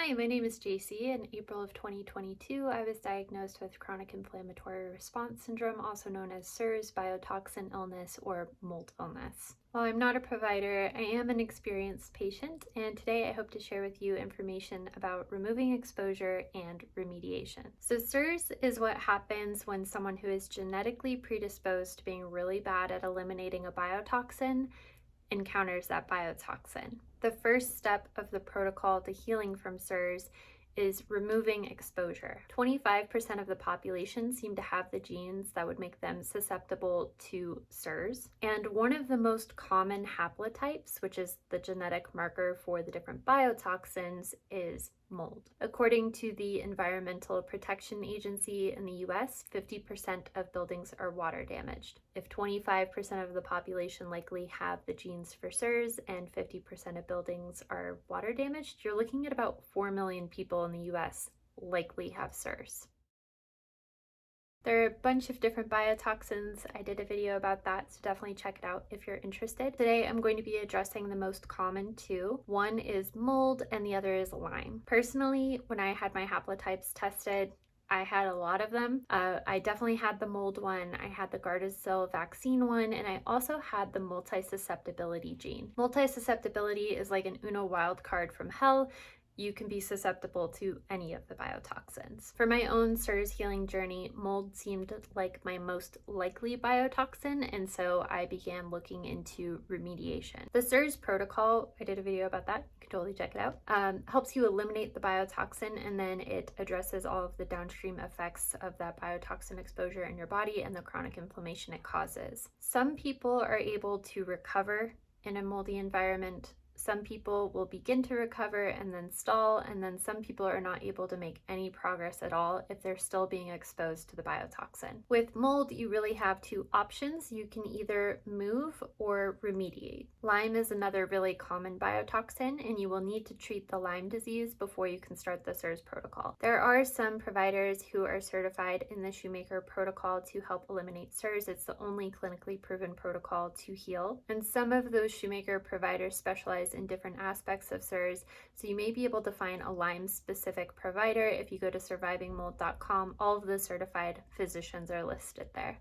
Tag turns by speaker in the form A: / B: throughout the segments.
A: Hi, my name is Jacie. In April of 2022, I was diagnosed with chronic inflammatory response syndrome, also known as CIRS, biotoxin illness, or mold illness. While I'm not a provider, I am an experienced patient, and today I hope to share with you information about removing exposure and remediation. So CIRS is what happens when someone who is genetically predisposed to being really bad at eliminating a biotoxin encounters that biotoxin. The first step of the protocol to healing from CIRS is removing exposure. 25% of the population seem to have the genes that would make them susceptible to CIRS. And one of the most common haplotypes, which is the genetic marker for the different biotoxins, is mold. According to the Environmental Protection Agency in the US, 50% of buildings are water damaged. If 25% of the population likely have the genes for CIRS and 50% of buildings are water damaged, you're looking at about 4 million people in the US likely have CIRS. There are a bunch of different biotoxins. I did a video about that, so definitely check it out if you're interested. Today, I'm going to be addressing the most common two. One is mold and the other is Lyme. Personally, when I had my haplotypes tested, I had a lot of them. I definitely had the mold one, I had the Gardasil vaccine one, and I also had the multi-susceptibility gene. Multi-susceptibility is like an Uno wild card from hell. You can be susceptible to any of the biotoxins. For my own CIRS healing journey, mold seemed like my most likely biotoxin, and so I began looking into remediation. The CIRS protocol, I did a video about that, you can totally check it out, helps you eliminate the biotoxin, and then it addresses all of the downstream effects of that biotoxin exposure in your body and the chronic inflammation it causes. Some people are able to recover in a moldy environment. Some people will begin to recover and then stall, and then some people are not able to make any progress at all if they're still being exposed to the biotoxin. With mold, you really have two options. You can either move or remediate. Lyme is another really common biotoxin, and you will need to treat the Lyme disease before you can start the CIRS protocol. There are some providers who are certified in the Shoemaker protocol to help eliminate CIRS. It's the only clinically proven protocol to heal, and some of those Shoemaker providers specialize in different aspects of CIRS, so you may be able to find a Lyme specific provider. If you go to survivingmold.com, all of the certified physicians are listed there.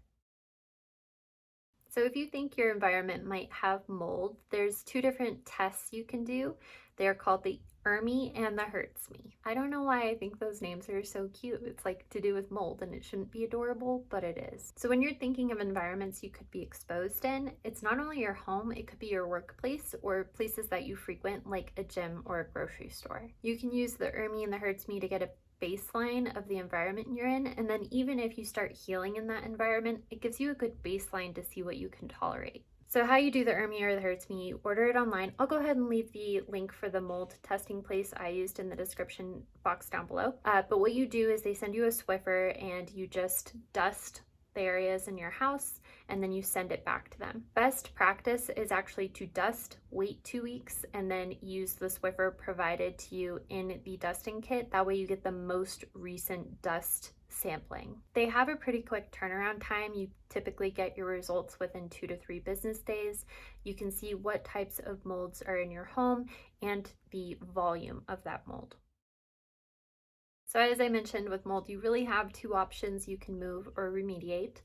A: So if you think your environment might have mold, there's two different tests you can do. They're called the ERMI and the Hurts Me. I don't know why I think those names are so cute. It's like to do with mold, and it shouldn't be adorable, but it is. So when you're thinking of environments you could be exposed in, it's not only your home, it could be your workplace or places that you frequent, like a gym or a grocery store. You can use the ERMI and the Hurts Me to get a baseline of the environment you're in, and then even if you start healing in that environment, it gives you a good baseline to see what you can tolerate. So how you do the ERMI or the Hurts Me, order it online. I'll go ahead and leave the link for the mold testing place I used in the description box down below. But what you do is they send you a Swiffer and you just dust the areas in your house, and then you send it back to them. Best practice is actually to dust, wait 2 weeks, and then use the Swiffer provided to you in the dusting kit. That way you get the most recent dust sampling. They have a pretty quick turnaround time. You typically get your results within 2 to 3 business days. You can see what types of molds are in your home and the volume of that mold. So as I mentioned, with mold, you really have two options. You can move or remediate.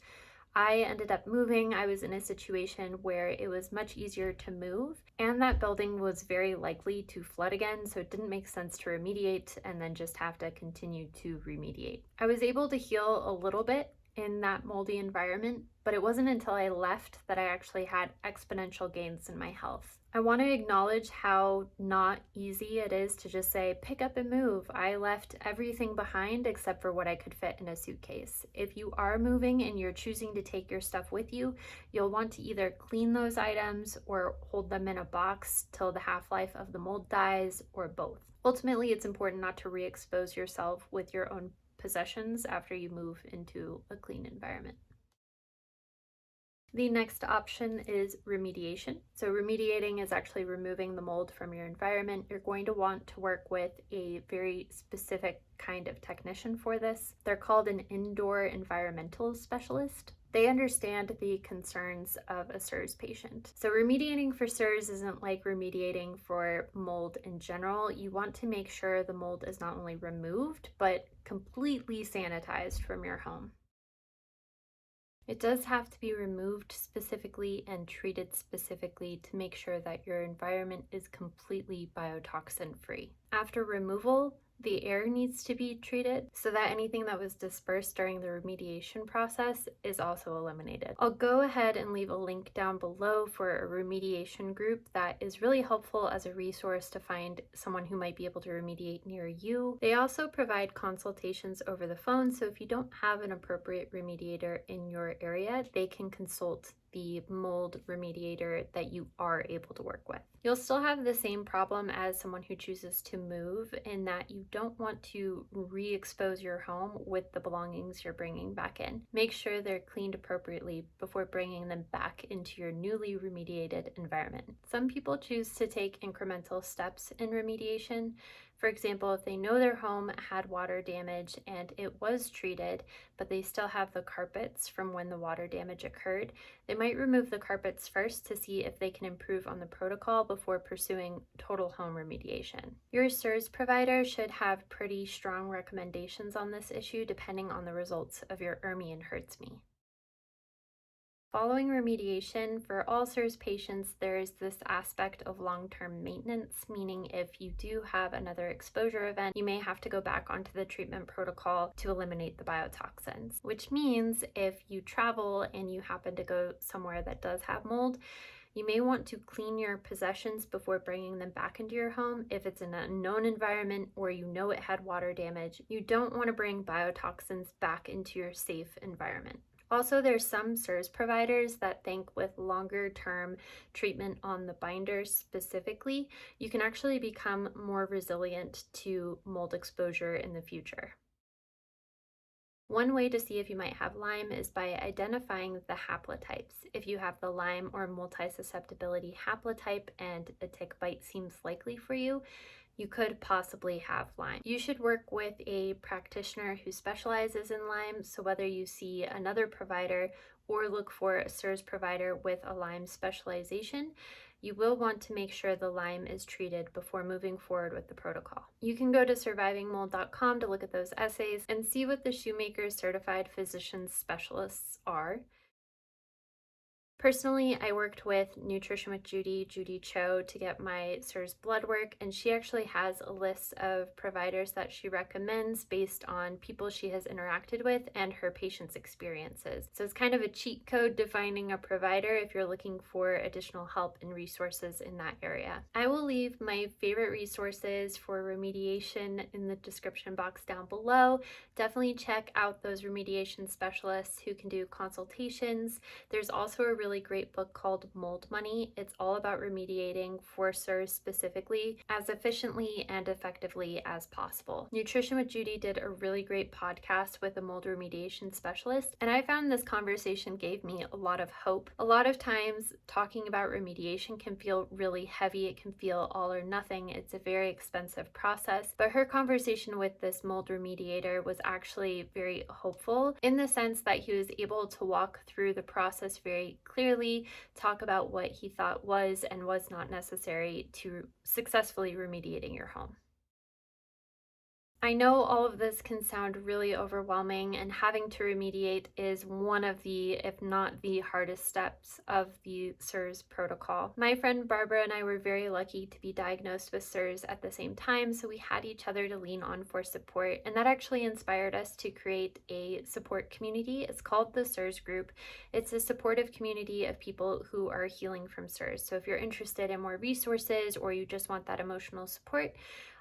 A: I ended up moving. I was in a situation where it was much easier to move, and that building was very likely to flood again, so it didn't make sense to remediate and then just have to continue to remediate. I was able to heal a little bit in that moldy environment, but it wasn't until I left that I actually had exponential gains in my health. I want to acknowledge how not easy it is to just say, pick up and move. I left everything behind except for what I could fit in a suitcase. If you are moving and you're choosing to take your stuff with you, you'll want to either clean those items or hold them in a box till the half-life of the mold dies, or both. Ultimately, it's important not to re-expose yourself with your own possessions after you move into a clean environment. The next option is remediation. So remediating is actually removing the mold from your environment. You're going to want to work with a very specific kind of technician for this. They're called an indoor environmental specialist. They understand the concerns of a CIRS patient. So remediating for CIRS isn't like remediating for mold in general. You want to make sure the mold is not only removed, but completely sanitized from your home. It does have to be removed specifically and treated specifically to make sure that your environment is completely biotoxin free. After removal, the air needs to be treated so that anything that was dispersed during the remediation process is also eliminated. I'll go ahead and leave a link down below for a remediation group that is really helpful as a resource to find someone who might be able to remediate near you. They also provide consultations over the phone, so if you don't have an appropriate remediator in your area, they can consult the mold remediator that you are able to work with. You'll still have the same problem as someone who chooses to move in that you don't want to re-expose your home with the belongings you're bringing back in. Make sure they're cleaned appropriately before bringing them back into your newly remediated environment. Some people choose to take incremental steps in remediation. For example, if they know their home had water damage and it was treated, but they still have the carpets from when the water damage occurred, they might remove the carpets first to see if they can improve on the protocol before pursuing total home remediation. Your CIRS provider should have pretty strong recommendations on this issue depending on the results of your ERMI and HERTSMI. Following remediation, for all CIRS patients, there is this aspect of long-term maintenance, meaning if you do have another exposure event, you may have to go back onto the treatment protocol to eliminate the biotoxins, which means if you travel and you happen to go somewhere that does have mold, you may want to clean your possessions before bringing them back into your home. If it's an unknown environment or you know it had water damage, you don't want to bring biotoxins back into your safe environment. Also, there's some CIRS providers that think with longer term treatment on the binders specifically, you can actually become more resilient to mold exposure in the future. One way to see if you might have Lyme is by identifying the haplotypes. If you have the Lyme or multisusceptibility haplotype and a tick bite seems likely for you, you could possibly have Lyme. You should work with a practitioner who specializes in Lyme, so whether you see another provider or look for a CIRS provider with a Lyme specialization, you will want to make sure the Lyme is treated before moving forward with the protocol. You can go to survivingmold.com to look at those essays and see what the Shoemaker's Certified Physician Specialists are. Personally, I worked with Nutrition with Judy Cho, to get my CIRS blood work, and she actually has a list of providers that she recommends based on people she has interacted with and her patients' experiences. So it's kind of a cheat code to finding a provider if you're looking for additional help and resources in that area. I will leave my favorite resources for remediation in the description box down below. Definitely check out those remediation specialists who can do consultations. There's also a really great book called Mold Money. It's all about remediating for CIRS specifically as efficiently and effectively as possible. Nutrition with Judy did a really great podcast with a mold remediation specialist, and I found this conversation gave me a lot of hope. A lot of times talking about remediation can feel really heavy. It can feel all or nothing. It's a very expensive process, but her conversation with this mold remediator was actually very hopeful in the sense that he was able to walk through the process very clearly, talk about what he thought was and was not necessary to successfully remediating your home. I know all of this can sound really overwhelming, and having to remediate is one of the, if not the hardest steps of the CIRS protocol. My friend Barbara and I were very lucky to be diagnosed with CIRS at the same time, so we had each other to lean on for support, and that actually inspired us to create a support community. It's called the CIRS group. It's a supportive community of people who are healing from CIRS. So if you're interested in more resources or you just want that emotional support,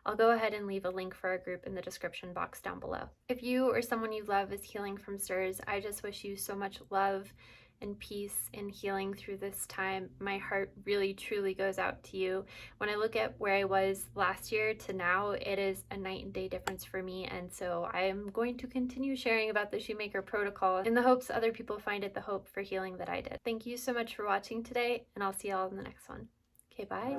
A: I'll go ahead and leave a link for our group in the description box down below. If you or someone you love is healing from CIRS, I just wish you so much love and peace and healing through this time. My heart really truly goes out to you. When I look at where I was last year to now, it is a night and day difference for me, and so I am going to continue sharing about the Shoemaker protocol in the hopes other people find it the hope for healing that I did. Thank you so much for watching today, and I'll see y'all in the next one. Okay, bye.